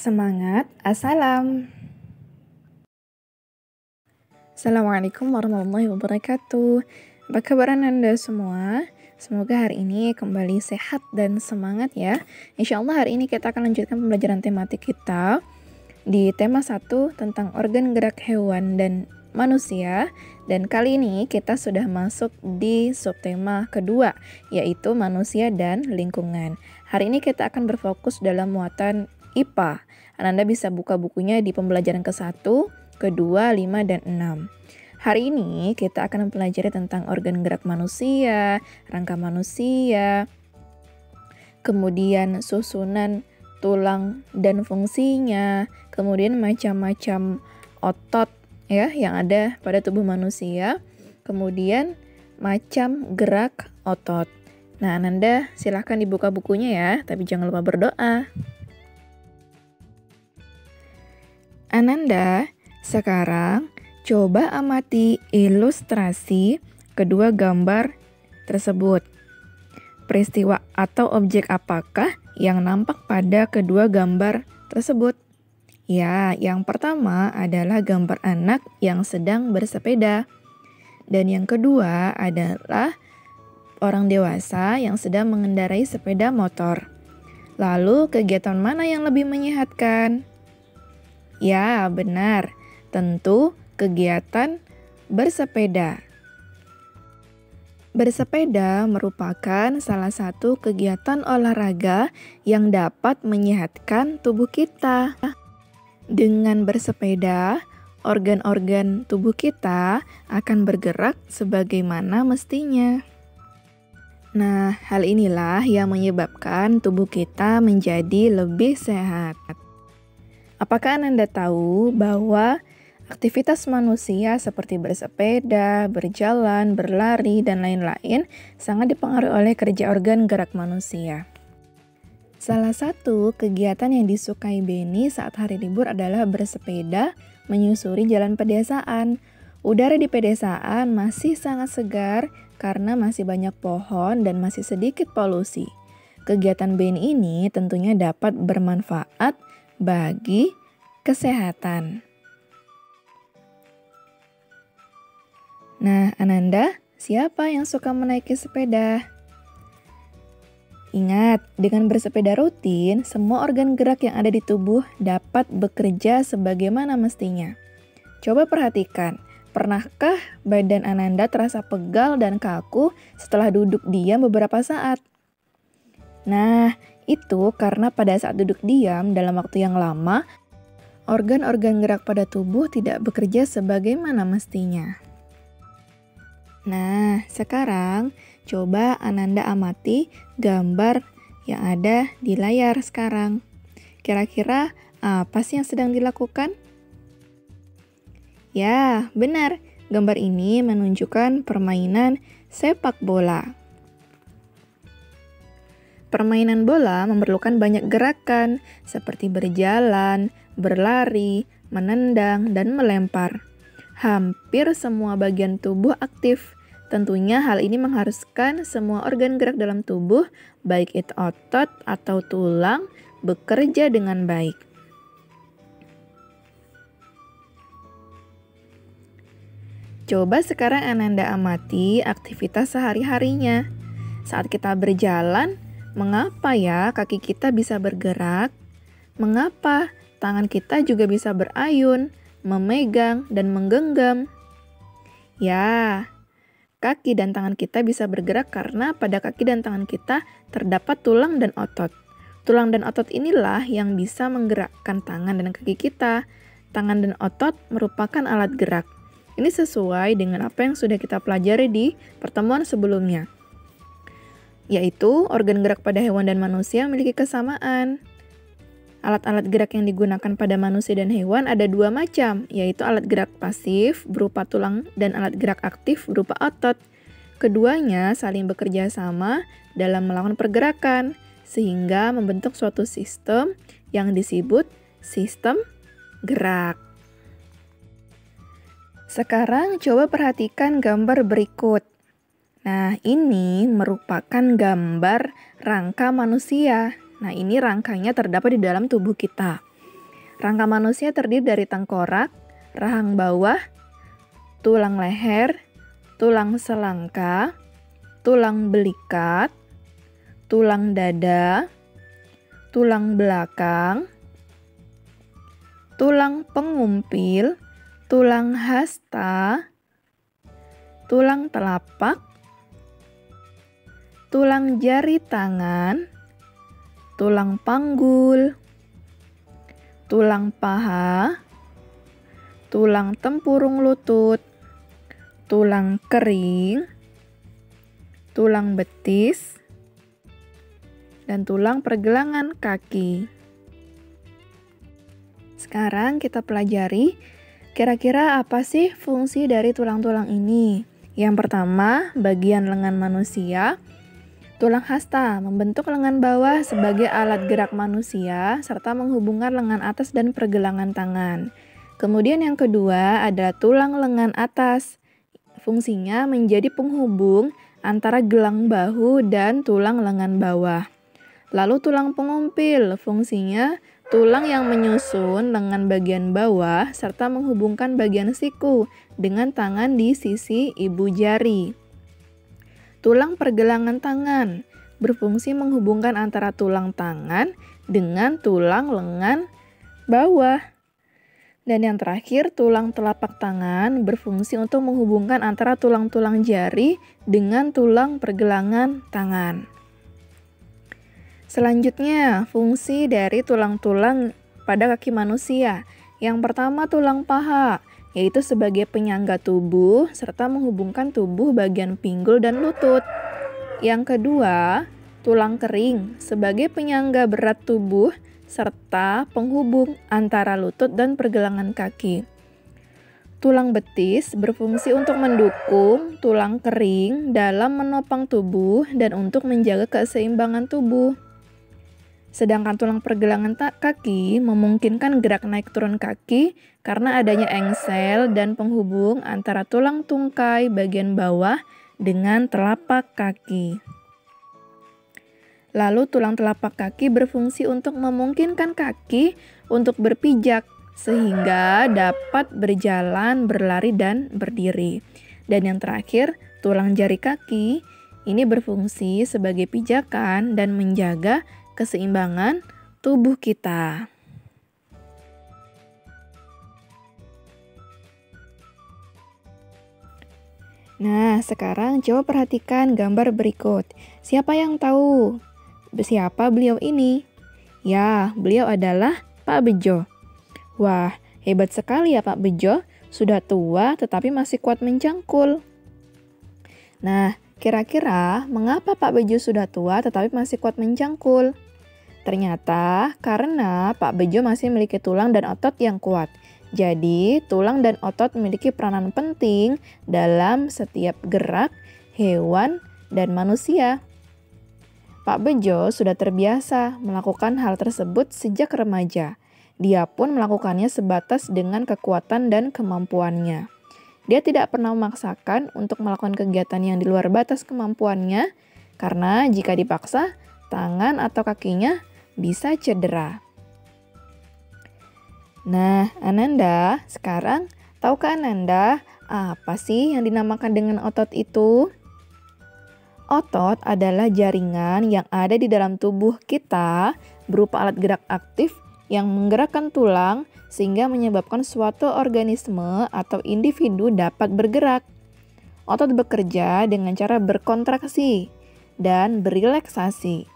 Semangat, assalam. Assalamualaikum warahmatullahi wabarakatuh. Apa kabar Anda semua? Semoga hari ini kembali sehat dan semangat ya. Insya Allah hari ini kita akan lanjutkan pembelajaran tematik kita di tema 1 tentang organ gerak hewan dan manusia. Dan kali ini kita sudah masuk di subtema kedua, yaitu manusia dan lingkungan. Hari ini kita akan berfokus dalam muatan IPA. Anda bisa buka bukunya di pembelajaran ke-1, ke-2, 5, dan 6. Hari ini kita akan mempelajari tentang organ gerak manusia, rangka manusia, kemudian susunan tulang dan fungsinya, kemudian macam-macam otot ya yang ada pada tubuh manusia, kemudian macam gerak otot. Nah, Ananda silahkan dibuka bukunya ya, tapi jangan lupa berdoa. Ananda, sekarang coba amati ilustrasi kedua gambar tersebut. Peristiwa atau objek apakah yang nampak pada kedua gambar tersebut? Ya, yang pertama adalah gambar anak yang sedang bersepeda. Dan yang kedua adalah orang dewasa yang sedang mengendarai sepeda motor. Lalu, kegiatan mana yang lebih menyehatkan? Ya, benar. Tentu kegiatan bersepeda. Bersepeda merupakan salah satu kegiatan olahraga yang dapat menyehatkan tubuh kita. Dengan bersepeda, organ-organ tubuh kita akan bergerak sebagaimana mestinya. Nah, hal inilah yang menyebabkan tubuh kita menjadi lebih sehat. Apakah Anda tahu bahwa aktivitas manusia seperti bersepeda, berjalan, berlari, dan lain-lain sangat dipengaruhi oleh kerja organ gerak manusia? Salah satu kegiatan yang disukai Benny saat hari libur adalah bersepeda menyusuri jalan pedesaan. Udara di pedesaan masih sangat segar karena masih banyak pohon dan masih sedikit polusi. Kegiatan Benny ini tentunya dapat bermanfaat bagi kesehatan. Nah, Ananda, siapa yang suka menaiki sepeda? Ingat, dengan bersepeda rutin, semua organ gerak yang ada di tubuh dapat bekerja sebagaimana mestinya. Coba perhatikan, pernahkah badan Ananda terasa pegal dan kaku setelah duduk diam beberapa saat? Nah, itu karena pada saat duduk diam dalam waktu yang lama, organ-organ gerak pada tubuh tidak bekerja sebagaimana mestinya. Nah, sekarang coba Ananda amati gambar yang ada di layar sekarang. Kira-kira apa sih yang sedang dilakukan? Ya, benar. Gambar ini menunjukkan permainan sepak bola. Permainan bola memerlukan banyak gerakan seperti berjalan, berlari, menendang, dan melempar. Hampir semua bagian tubuh aktif. Tentunya hal ini mengharuskan semua organ gerak dalam tubuh, baik itu otot atau tulang, bekerja dengan baik. Coba sekarang Ananda amati aktivitas sehari-harinya. Saat kita berjalan, mengapa ya kaki kita bisa bergerak? Mengapa tangan kita juga bisa berayun, memegang, dan menggenggam? Ya, kaki dan tangan kita bisa bergerak karena pada kaki dan tangan kita terdapat tulang dan otot. Tulang dan otot inilah yang bisa menggerakkan tangan dan kaki kita. Tangan dan otot merupakan alat gerak. Ini sesuai dengan apa yang sudah kita pelajari di pertemuan sebelumnya, yaitu organ gerak pada hewan dan manusia memiliki kesamaan. Alat-alat gerak yang digunakan pada manusia dan hewan ada dua macam, yaitu alat gerak pasif berupa tulang dan alat gerak aktif berupa otot. Keduanya saling bekerja sama dalam melakukan pergerakan, sehingga membentuk suatu sistem yang disebut sistem gerak. Sekarang coba perhatikan gambar berikut. Nah, ini merupakan gambar rangka manusia. Nah, ini rangkanya terdapat di dalam tubuh kita. Rangka manusia terdiri dari tengkorak, rahang bawah, tulang leher, tulang selangka, tulang belikat, tulang dada, tulang belakang, tulang pengumpil, tulang hasta, tulang telapak, tulang jari tangan, tulang panggul, tulang paha, tulang tempurung lutut, tulang kering, tulang betis, dan tulang pergelangan kaki. Sekarang kita pelajari kira-kira apa sih fungsi dari tulang-tulang ini. Yang pertama, bagian lengan manusia. Tulang hasta membentuk lengan bawah sebagai alat gerak manusia serta menghubungkan lengan atas dan pergelangan tangan. Kemudian yang kedua adalah tulang lengan atas. Fungsinya menjadi penghubung antara gelang bahu dan tulang lengan bawah. Lalu tulang pengumpil, fungsinya tulang yang menyusun lengan bagian bawah serta menghubungkan bagian siku dengan tangan di sisi ibu jari. Tulang pergelangan tangan berfungsi menghubungkan antara tulang tangan dengan tulang lengan bawah. Dan yang terakhir, tulang telapak tangan berfungsi untuk menghubungkan antara tulang-tulang jari dengan tulang pergelangan tangan. Selanjutnya, fungsi dari tulang-tulang pada kaki manusia. Yang pertama, tulang paha, yaitu sebagai penyangga tubuh serta menghubungkan tubuh bagian pinggul dan lutut. Yang kedua, tulang kering sebagai penyangga berat tubuh serta penghubung antara lutut dan pergelangan kaki. Tulang betis berfungsi untuk mendukung tulang kering dalam menopang tubuh dan untuk menjaga keseimbangan tubuh. Sedangkan tulang pergelangan kaki memungkinkan gerak naik turun kaki karena adanya engsel dan penghubung antara tulang tungkai bagian bawah dengan telapak kaki. Lalu tulang telapak kaki berfungsi untuk memungkinkan kaki untuk berpijak sehingga dapat berjalan, berlari, dan berdiri. Dan yang terakhir, tulang jari kaki ini berfungsi sebagai pijakan dan menjaga keseimbangan tubuh kita. Nah, sekarang coba perhatikan gambar berikut. Siapa yang tahu siapa beliau ini? Ya, beliau adalah Pak Bejo. Wah, hebat sekali ya Pak Bejo. Sudah tua tetapi masih kuat mencangkul. Nah, kira-kira mengapa Pak Bejo sudah tua tetapi masih kuat mencangkul? Ternyata karena Pak Bejo masih memiliki tulang dan otot yang kuat. Jadi, tulang dan otot memiliki peranan penting dalam setiap gerak hewan dan manusia. Pak Bejo sudah terbiasa melakukan hal tersebut sejak remaja. Dia pun melakukannya sebatas dengan kekuatan dan kemampuannya. Dia tidak pernah memaksakan untuk melakukan kegiatan yang di luar batas kemampuannya, karena jika dipaksa, tangan atau kakinya bisa cedera. Nah, Ananda, sekarang tahukah Ananda apa sih yang dinamakan dengan otot itu? Otot adalah jaringan yang ada di dalam tubuh kita berupa alat gerak aktif yang menggerakkan tulang sehingga menyebabkan suatu organisme atau individu dapat bergerak. Otot bekerja dengan cara berkontraksi dan berelaksasi.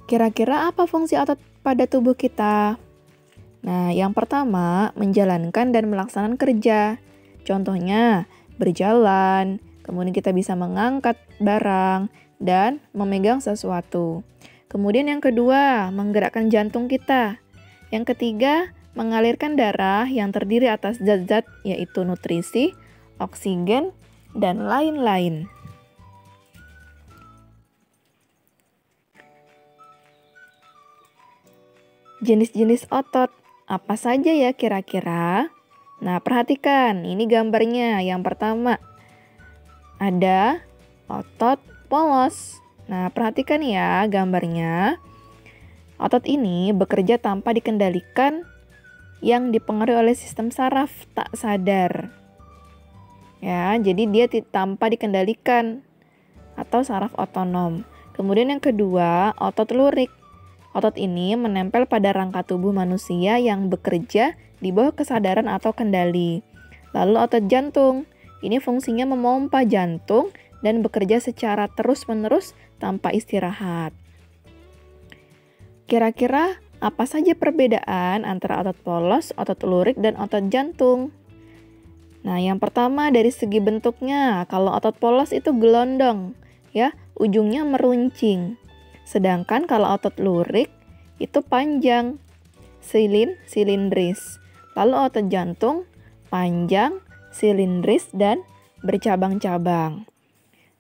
Kira-kira apa fungsi otot pada tubuh kita? Nah, yang pertama, menjalankan dan melaksanakan kerja. Contohnya, berjalan, kemudian kita bisa mengangkat barang dan memegang sesuatu. Kemudian yang kedua, menggerakkan jantung kita. Yang ketiga, mengalirkan darah yang terdiri atas zat-zat yaitu nutrisi, oksigen, dan lain-lain. Jenis-jenis otot apa saja ya kira-kira? Nah, perhatikan, ini gambarnya. Yang pertama, ada otot polos. Nah, perhatikan ya gambarnya. Otot ini bekerja tanpa dikendalikan yang dipengaruhi oleh sistem saraf tak sadar. Ya, jadi dia tanpa dikendalikan atau saraf otonom. Kemudian yang kedua, otot lurik. Otot ini menempel pada rangka tubuh manusia yang bekerja di bawah kesadaran atau kendali. Lalu otot jantung. Ini fungsinya memompa jantung dan bekerja secara terus-menerus tanpa istirahat. Kira-kira apa saja perbedaan antara otot polos, otot lurik, dan otot jantung? Nah, yang pertama dari segi bentuknya, kalau otot polos itu gelondong, ya, ujungnya meruncing. Sedangkan kalau otot lurik itu panjang, silindris. Lalu otot jantung panjang, silindris, dan bercabang-cabang.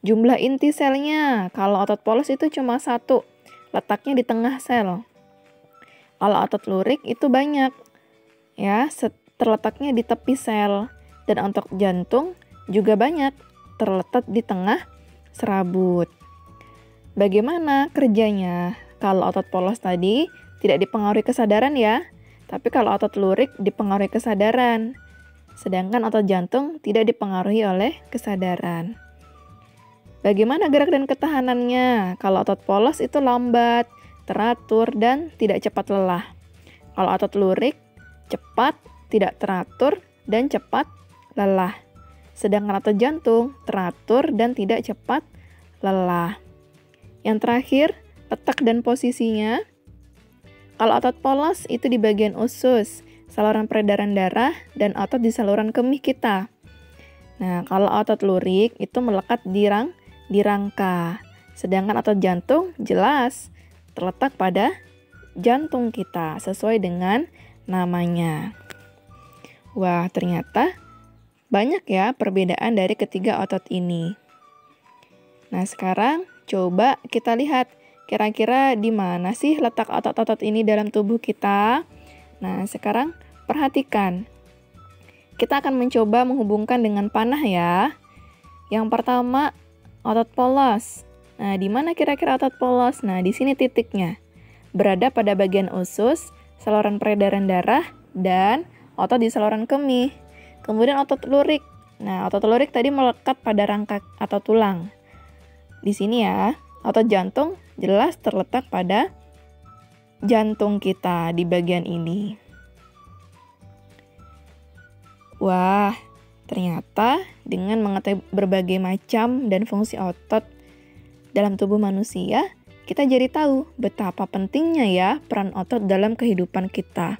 Jumlah inti selnya, kalau otot polos itu cuma satu, letaknya di tengah sel. Kalau otot lurik itu banyak, ya, terletaknya di tepi sel. Dan otot jantung juga banyak, terletak di tengah serabut. Bagaimana kerjanya? Kalau otot polos tadi tidak dipengaruhi kesadaran ya, tapi kalau otot lurik dipengaruhi kesadaran. Sedangkan otot jantung tidak dipengaruhi oleh kesadaran. Bagaimana gerak dan ketahanannya? Kalau otot polos itu lambat, teratur, dan tidak cepat lelah. Kalau otot lurik, cepat, tidak teratur, dan cepat lelah. Sedangkan otot jantung, teratur, dan tidak cepat lelah. Yang terakhir, letak dan posisinya. Kalau otot polos itu di bagian usus, saluran peredaran darah, dan otot di saluran kemih kita. Nah, kalau otot lurik itu melekat di rangka. Sedangkan otot jantung jelas terletak pada jantung kita sesuai dengan namanya. Wah, ternyata banyak ya perbedaan dari ketiga otot ini. Nah, sekarang coba kita lihat kira-kira di mana sih letak otot-otot ini dalam tubuh kita. Nah, sekarang perhatikan. Kita akan mencoba menghubungkan dengan panah ya. Yang pertama, otot polos. Nah, di mana kira-kira otot polos? Nah, di sini titiknya. Berada pada bagian usus, saluran peredaran darah, dan otot di saluran kemih. Kemudian otot lurik. Nah, otot lurik tadi melekat pada rangka atau tulang. Di sini ya, otot jantung jelas terletak pada jantung kita di bagian ini. Wah, ternyata dengan mengetahui berbagai macam dan fungsi otot dalam tubuh manusia, kita jadi tahu betapa pentingnya ya peran otot dalam kehidupan kita.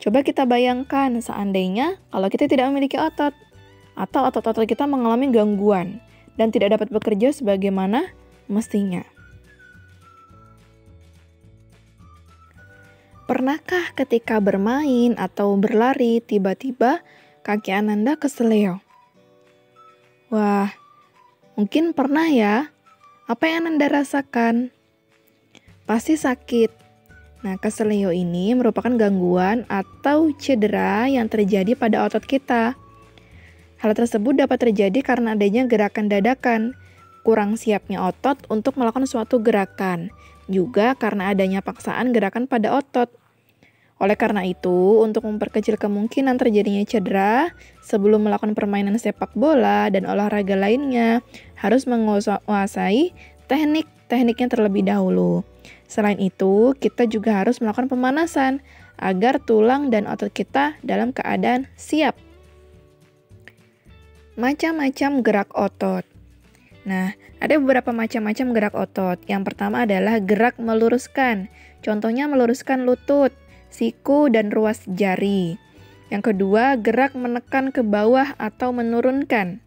Coba kita bayangkan seandainya kalau kita tidak memiliki otot, atau otot-otot kita mengalami gangguan dan tidak dapat bekerja sebagaimana mestinya. Pernahkah ketika bermain atau berlari tiba-tiba kaki Ananda keseleo? Wah, mungkin pernah ya. Apa yang Ananda rasakan? Pasti sakit. Nah, keseleo ini merupakan gangguan atau cedera yang terjadi pada otot kita. Hal tersebut dapat terjadi karena adanya gerakan dadakan, kurang siapnya otot untuk melakukan suatu gerakan, juga karena adanya paksaan gerakan pada otot. Oleh karena itu, untuk memperkecil kemungkinan terjadinya cedera, sebelum melakukan permainan sepak bola dan olahraga lainnya, harus menguasai tekniknya terlebih dahulu. Selain itu, kita juga harus melakukan pemanasan agar tulang dan otot kita dalam keadaan siap. Macam-macam gerak otot. Nah, ada beberapa macam-macam gerak otot. Yang pertama adalah gerak meluruskan. Contohnya meluruskan lutut, siku, dan ruas jari. Yang kedua, gerak menekan ke bawah atau menurunkan.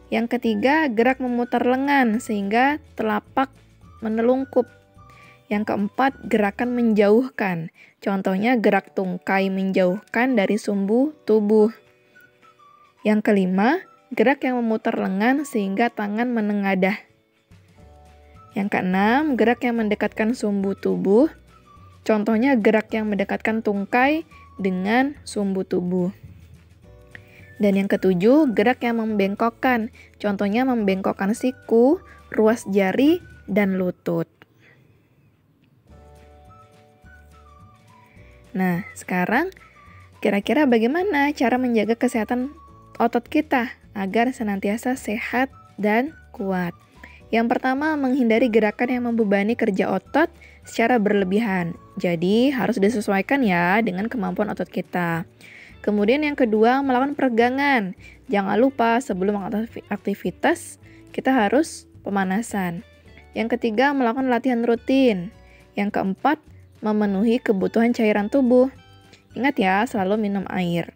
Yang ketiga, gerak memutar lengan sehingga telapak menelungkup. Yang keempat, gerakan menjauhkan. Contohnya gerak tungkai menjauhkan dari sumbu tubuh. Yang kelima, gerak yang memutar lengan sehingga tangan menengadah. Yang keenam, gerak yang mendekatkan sumbu tubuh. Contohnya gerak yang mendekatkan tungkai dengan sumbu tubuh. Dan yang ketujuh, gerak yang membengkokkan. Contohnya membengkokkan siku, ruas jari, dan lutut. Nah, sekarang kira-kira bagaimana cara menjaga kesehatan otot kita agar senantiasa sehat dan kuat? Yang pertama, menghindari gerakan yang membebani kerja otot secara berlebihan. Jadi, harus disesuaikan ya dengan kemampuan otot kita. Kemudian yang kedua, melakukan peregangan. Jangan lupa sebelum aktivitas, kita harus pemanasan. Yang ketiga, melakukan latihan rutin. Yang keempat, memenuhi kebutuhan cairan tubuh. Ingat ya, selalu minum air.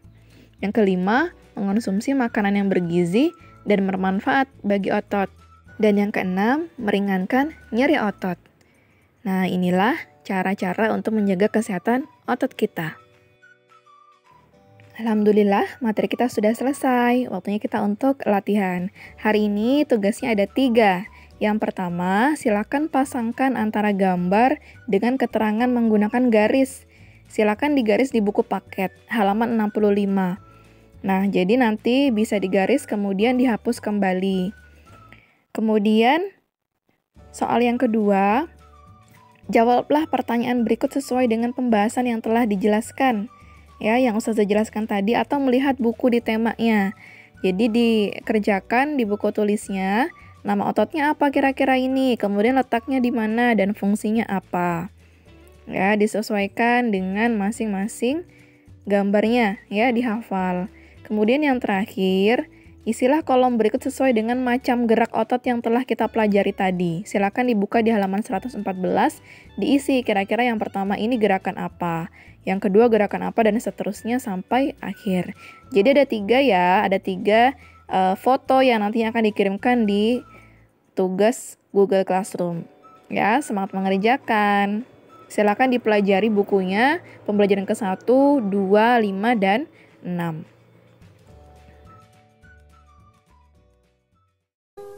Yang kelima, mengonsumsi makanan yang bergizi dan bermanfaat bagi otot. Dan yang keenam, meringankan nyeri otot. Nah, inilah cara-cara untuk menjaga kesehatan otot kita. Alhamdulillah, materi kita sudah selesai. Waktunya kita untuk latihan. Hari ini tugasnya ada 3. Yang pertama, silakan pasangkan antara gambar dengan keterangan menggunakan garis. Silakan digaris di buku paket, halaman 65. Nah, jadi nanti bisa digaris kemudian dihapus kembali. Kemudian, soal yang kedua, jawablah pertanyaan berikut sesuai dengan pembahasan yang telah dijelaskan. Ya, yang Ustazah jelaskan tadi atau melihat buku di temanya. Jadi dikerjakan di buku tulisnya, nama ototnya apa kira-kira ini, kemudian letaknya di mana dan fungsinya apa. Ya, disesuaikan dengan masing-masing gambarnya, ya, dihafal. Kemudian yang terakhir, isilah kolom berikut sesuai dengan macam gerak otot yang telah kita pelajari tadi. Silakan dibuka di halaman 114, diisi kira-kira yang pertama ini gerakan apa, yang kedua gerakan apa, dan seterusnya sampai akhir. Jadi ada 3 ya, ada 3 foto yang nantinya akan dikirimkan di tugas Google Classroom. Ya, semangat mengerjakan. Silakan dipelajari bukunya, pembelajaran ke-1, 2, 5, dan 6.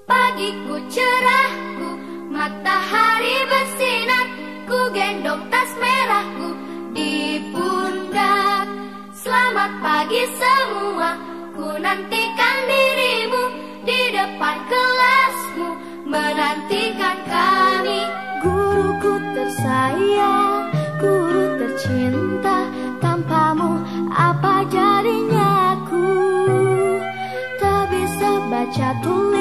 Pagiku cerahku, matahari bersinar, ku gendong tas merahku di pundak. Selamat pagi semua, ku nantikan dirimu di depan kelasmu, menantikan kami. Guruku tersayang, guru tercinta, tanpamu apa jadinya aku? Tak bisa baca tulis